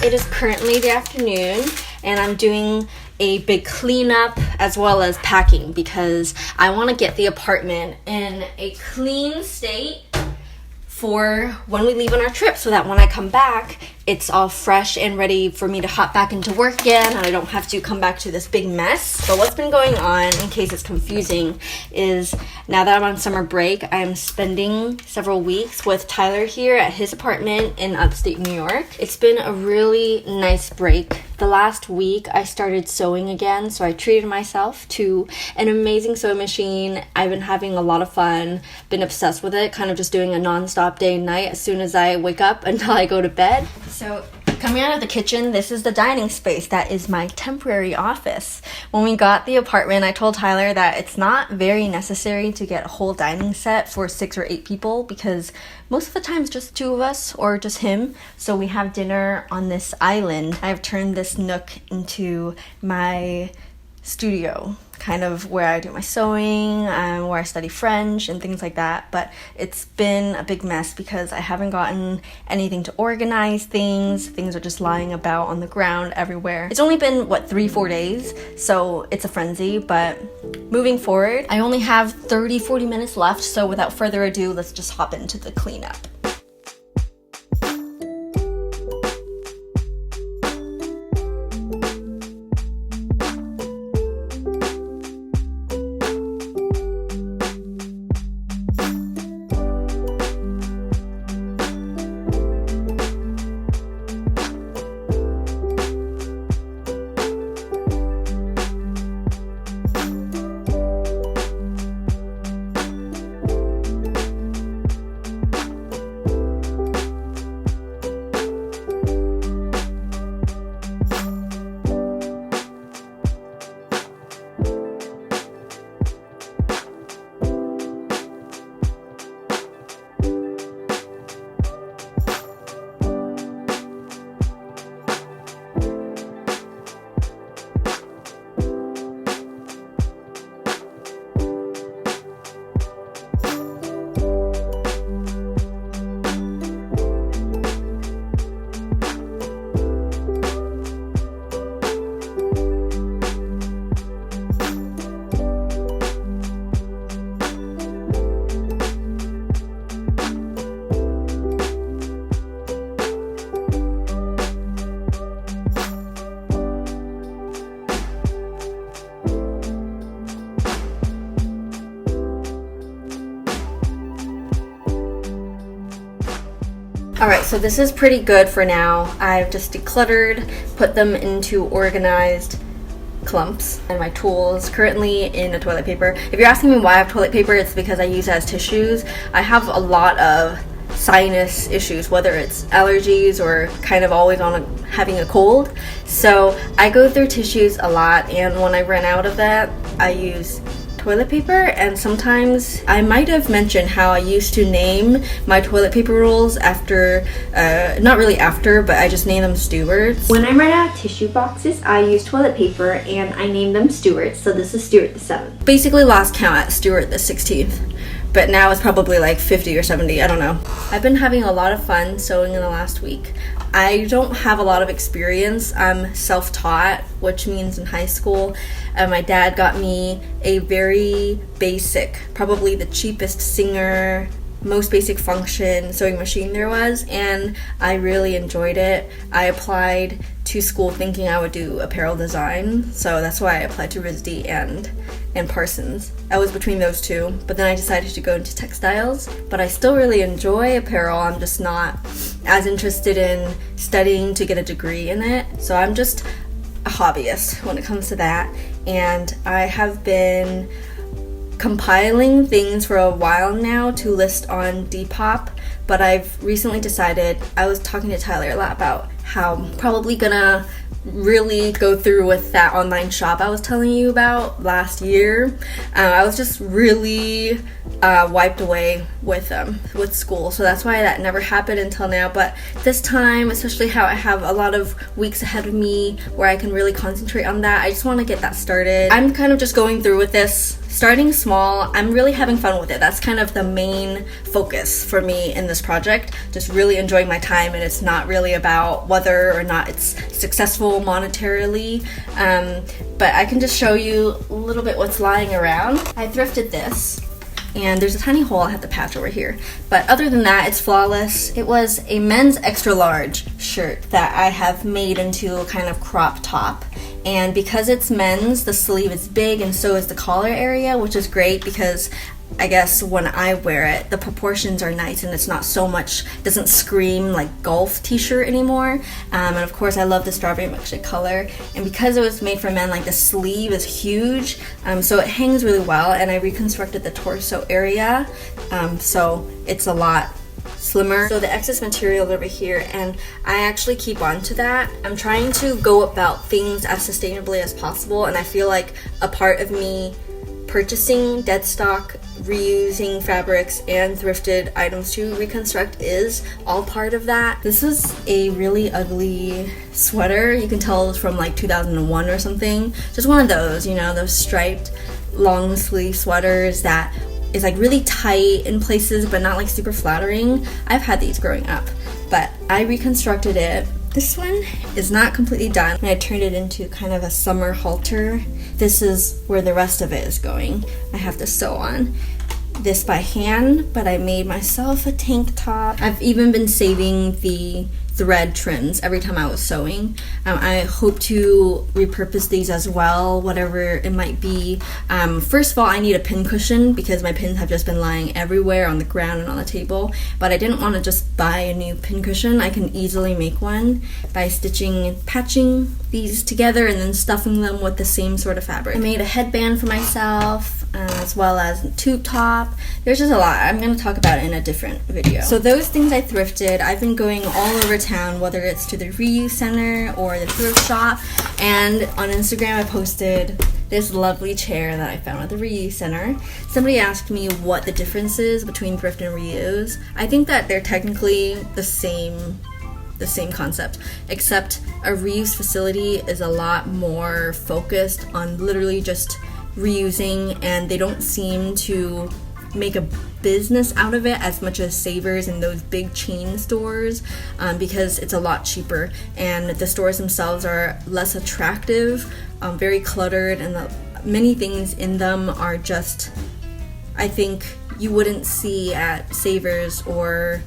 It is currently the afternoon and I'm doing a big cleanup as well as packing because I want to get the apartment in a clean state for when we leave on our trip so that when I come back, it's all fresh and ready for me to hop back into work again and I don't have to come back to this big mess. But what's been going on, in case it's confusing, is now that I'm on summer break, I'm spending several weeks with Tyler here at his apartment in upstate New York. It's been a really nice break. The last week I started sewing again, so I treated myself to an amazing sewing machine. I've been having a lot of fun, been obsessed with it, kind of just doing a non-stop day and night as soon as I wake up until I go to bed. So coming out of the kitchen, this is the dining space. That is my temporary office. When we got the apartment, I told Tyler that it's not very necessary to get a whole dining set for 6 or 8 people because most of the time it's just 2 of us or just him. So we have dinner on this island. I've turned this nook into my studio, kind of where I do my sewing, where I study French and things like that. But it's been a big mess because I haven't gotten anything to organize things. Things are just lying about on the ground everywhere. It's only been, 3-4 days, so it's a frenzy. But moving forward, I only have 30-40 minutes left, so without further ado, let's just hop into the cleanup. Alright, so this is pretty good for now. I've just decluttered, put them into organized clumps, and my tools currently in a toilet paper. If you're asking me why I have toilet paper, it's because I use it as tissues. I have a lot of sinus issues, whether it's allergies or kind of always having a cold. So I go through tissues a lot, and when I run out of that, I use toilet paper. And sometimes I might have mentioned how I used to name my toilet paper rolls after, not really after, but I just name them Stewart's. When I run out of tissue boxes, I use toilet paper and I name them Stewart's. So this is Stewart the 7th. Basically last count at Stewart the 16th. But now it's probably like 50 or 70, I don't know. I've been having a lot of fun sewing in the last week. I don't have a lot of experience. I'm self-taught, which means in high school, my dad got me a very basic, probably the cheapest Singer, most basic function sewing machine there was, and I really enjoyed it. I applied to school thinking I would do apparel design, so that's why I applied to RISD and Parsons. I was between those two, but then I decided to go into textiles. But I still really enjoy apparel. I'm just not as interested in studying to get a degree in it, so I'm just a hobbyist when it comes to that. And I have been compiling things for a while now to list on Depop, but I've recently decided, I was talking to Tyler a lot about how I'm probably gonna really go through with that online shop I was telling you about last year. I was just really wiped away with school, so that's why that never happened until now. But this time, especially how I have a lot of weeks ahead of me where I can really concentrate on that, I just want to get that started. I'm kind of just going through with this starting small. I'm really having fun with it. That's kind of the main focus for me in this project. Just really enjoying my time, and it's not really about whether or not it's successful monetarily. But I can just show you a little bit what's lying around. I thrifted this, and there's a tiny hole I have to patch over here. But other than that, it's flawless. It was a men's extra large shirt that I have made into a kind of crop top. And because it's men's, the sleeve is big and so is the collar area, which is great because I guess when I wear it, the proportions are nice and it's not so much, doesn't scream like golf t-shirt anymore. And of course I love the strawberry milkshake color. And because it was made for men, like the sleeve is huge, so it hangs really well, and I reconstructed the torso area, so it's a lot slimmer. So the excess material over here, and I actually keep on to that. I'm trying to go about things as sustainably as possible, and I feel like a part of me purchasing dead stock, reusing fabrics, and thrifted items to reconstruct is all part of that. This is a really ugly sweater. You can tell it's from like 2001 or something. Just one of those, you know, those striped long sleeve sweaters that is like really tight in places but not like super flattering. I've had these growing up, but I reconstructed it. This one is not completely done, and I turned it into kind of a summer halter. This is where the rest of it is going. I have to sew on this by hand, but I made myself a tank top. I've even been saving the thread trims every time I was sewing. I hope to repurpose these as well, whatever it might be. First of all, I need a pin cushion because my pins have just been lying everywhere on the ground and on the table, but I didn't want to just buy a new pin cushion. I can easily make one by stitching and patching these together and then stuffing them with the same sort of fabric. I made a headband for myself, as well as a tube top. There's just a lot. I'm going to talk about it in a different video. So those things I thrifted, I've been going all over town, whether it's to the reuse center or the thrift shop, and on Instagram I posted this lovely chair that I found at the reuse center. Somebody asked me what the difference is between thrift and reuse. I think that they're technically the same concept, except a reuse facility is a lot more focused on literally just reusing, and they don't seem to make a business out of it as much as Savers and those big chain stores, because it's a lot cheaper, and the stores themselves are less attractive, very cluttered, and many things in them are just, I think, you wouldn't see at Savers or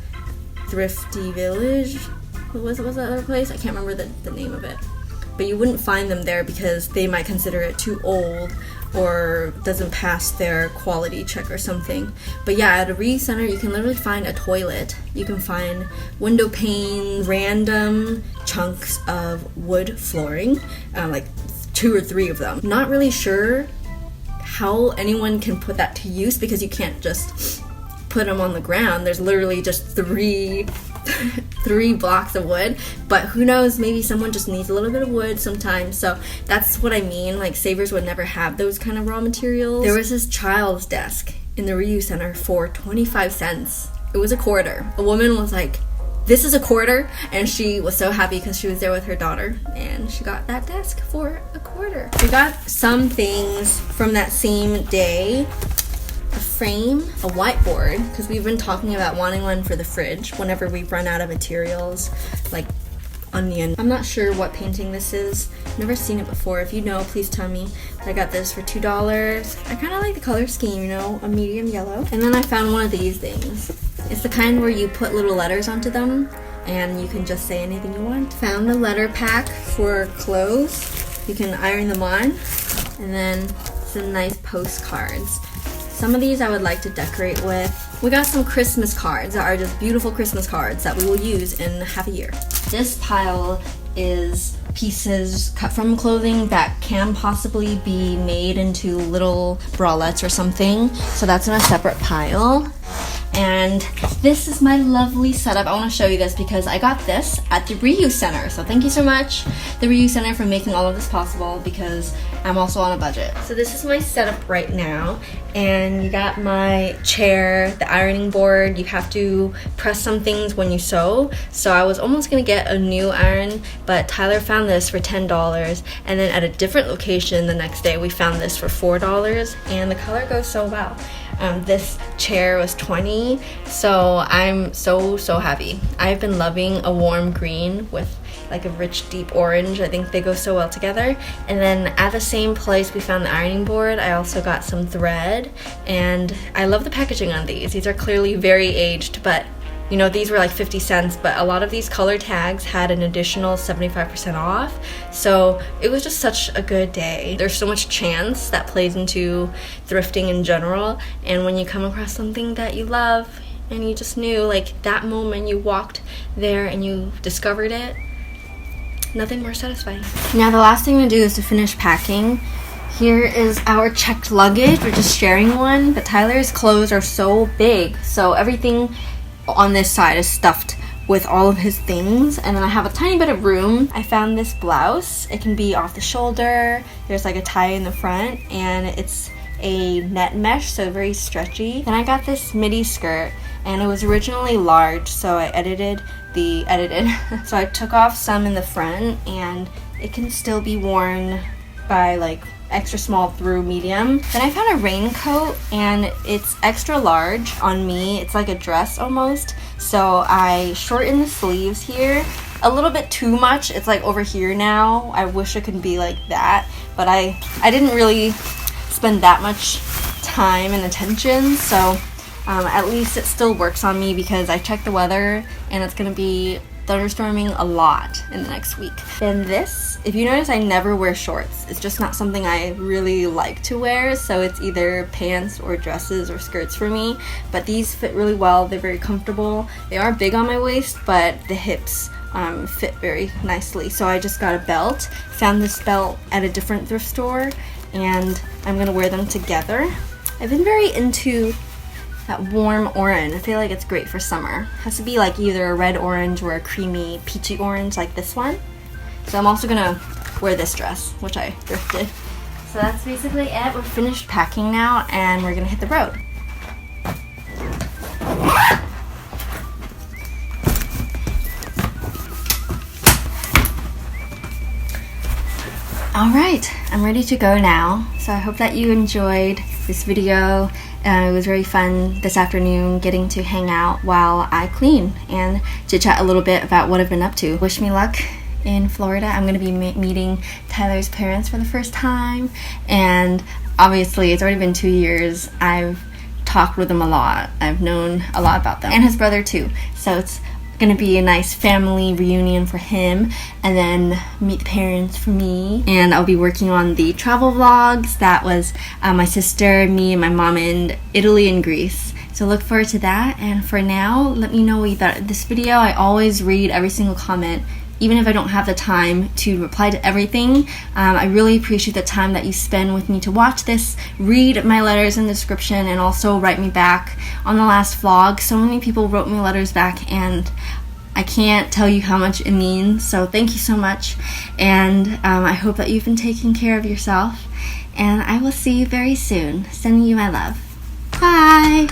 Thrifty Village. What was that other place? I can't remember the name of it. But you wouldn't find them there because they might consider it too old or doesn't pass their quality check or something. But yeah, at a reuse center you can literally find a toilet, you can find window panes, random chunks of wood flooring, like 2 or 3 of them. Not really sure how anyone can put that to use because you can't just put them on the ground. There's literally just three blocks of wood, but who knows, maybe someone just needs a little bit of wood sometimes. So that's what I mean, like Savers would never have those kind of raw materials. There was this child's desk in the reuse center for 25 cents. It was a quarter. A woman was like, "This is a quarter," and she was so happy because she was there with her daughter and she got that desk for a quarter. We got some things from that same day. A frame, a whiteboard, because we've been talking about wanting one for the fridge whenever we run out of materials, like onion. I'm not sure what painting this is. Never seen it before. If you know, please tell me. I got this for $2. I kind of like the color scheme, you know, a medium yellow. And then I found one of these things. It's the kind where you put little letters onto them and you can just say anything you want. Found the letter pack for clothes. You can iron them on. And then some nice postcards. Some of these I would like to decorate with. We got some Christmas cards that are just beautiful Christmas cards that we will use in half a year. This pile is pieces cut from clothing that can possibly be made into little bralettes or something. So that's in a separate pile. And this is my lovely setup. I want to show you this because I got this at the Reuse Center. So thank you so much, the Reuse Center, for making all of this possible because I'm also on a budget. So this is my setup right now. And you got my chair, the ironing board. You have to press some things when you sew. So I was almost gonna get a new iron, but Tyler found this for $10. And then at a different location the next day, we found this for $4. And the color goes so well. This chair was $20, so I'm so happy. I've been loving a warm green with like a rich deep orange. I think they go so well together. And then at the same place we found the ironing board, I also got some thread, and I love the packaging on these. These are clearly very aged, but you know, these were like 50 cents, but a lot of these color tags had an additional 75% off. So it was just such a good day. There's so much chance that plays into thrifting in general. And when you come across something that you love and you just knew, like that moment you walked there and you discovered it, nothing more satisfying. Now the last thing to do is to finish packing. Here is our checked luggage. We're just sharing one, but Tyler's clothes are so big, so everything on this side is stuffed with all of his things. And then I have a tiny bit of room. I found this blouse. It can be off the shoulder. There's like a tie in the front, and it's a net mesh, so very stretchy. Then I got this midi skirt, and it was originally large, so I edited. So I took off some in the front, and it can still be worn by like extra small through medium. Then I found a raincoat, and it's extra large on me. It's like a dress almost. So I shortened the sleeves here a little bit too much. It's like over here now. I wish it could be like that, but I didn't really spend that much time and attention. So at least it still works on me because I checked the weather and it's gonna be thunderstorming a lot in the next week. Then this, if you notice, I never wear shorts. It's just not something I really like to wear, so it's either pants or dresses or skirts for me. But these fit really well. They're very comfortable. They are big on my waist, but the hips fit very nicely. So I just got a belt. Found this belt at a different thrift store, and I'm gonna wear them together. I've been very into that warm orange. I feel like it's great for summer. It has to be like either a red orange or a creamy peachy orange like this one. So I'm also gonna wear this dress, which I thrifted. So that's basically it. We're finished packing now, and we're gonna hit the road. All right, I'm ready to go now. So I hope that you enjoyed this video. It was very fun this afternoon getting to hang out while I clean and to chat a little bit about what I've been up to. Wish me luck in Florida. I'm going to be meeting Tyler's parents for the first time, and obviously it's already been 2 years. I've talked with them a lot. I've known a lot about them, and his brother too. So it's going to be a nice family reunion for him, and then meet the parents for me. And I'll be working on the travel vlogs. That was my sister, me, and my mom in Italy and Greece. So look forward to that. And for now, let me know what you thought of this video. I always read every single comment, even if I don't have the time to reply to everything. I really appreciate the time that you spend with me to watch this, read my letters in the description, and also write me back. On the last vlog, so many people wrote me letters back, and I can't tell you how much it means. So thank you so much, and I hope that you've been taking care of yourself, and I will see you very soon. Sending you my love. Bye!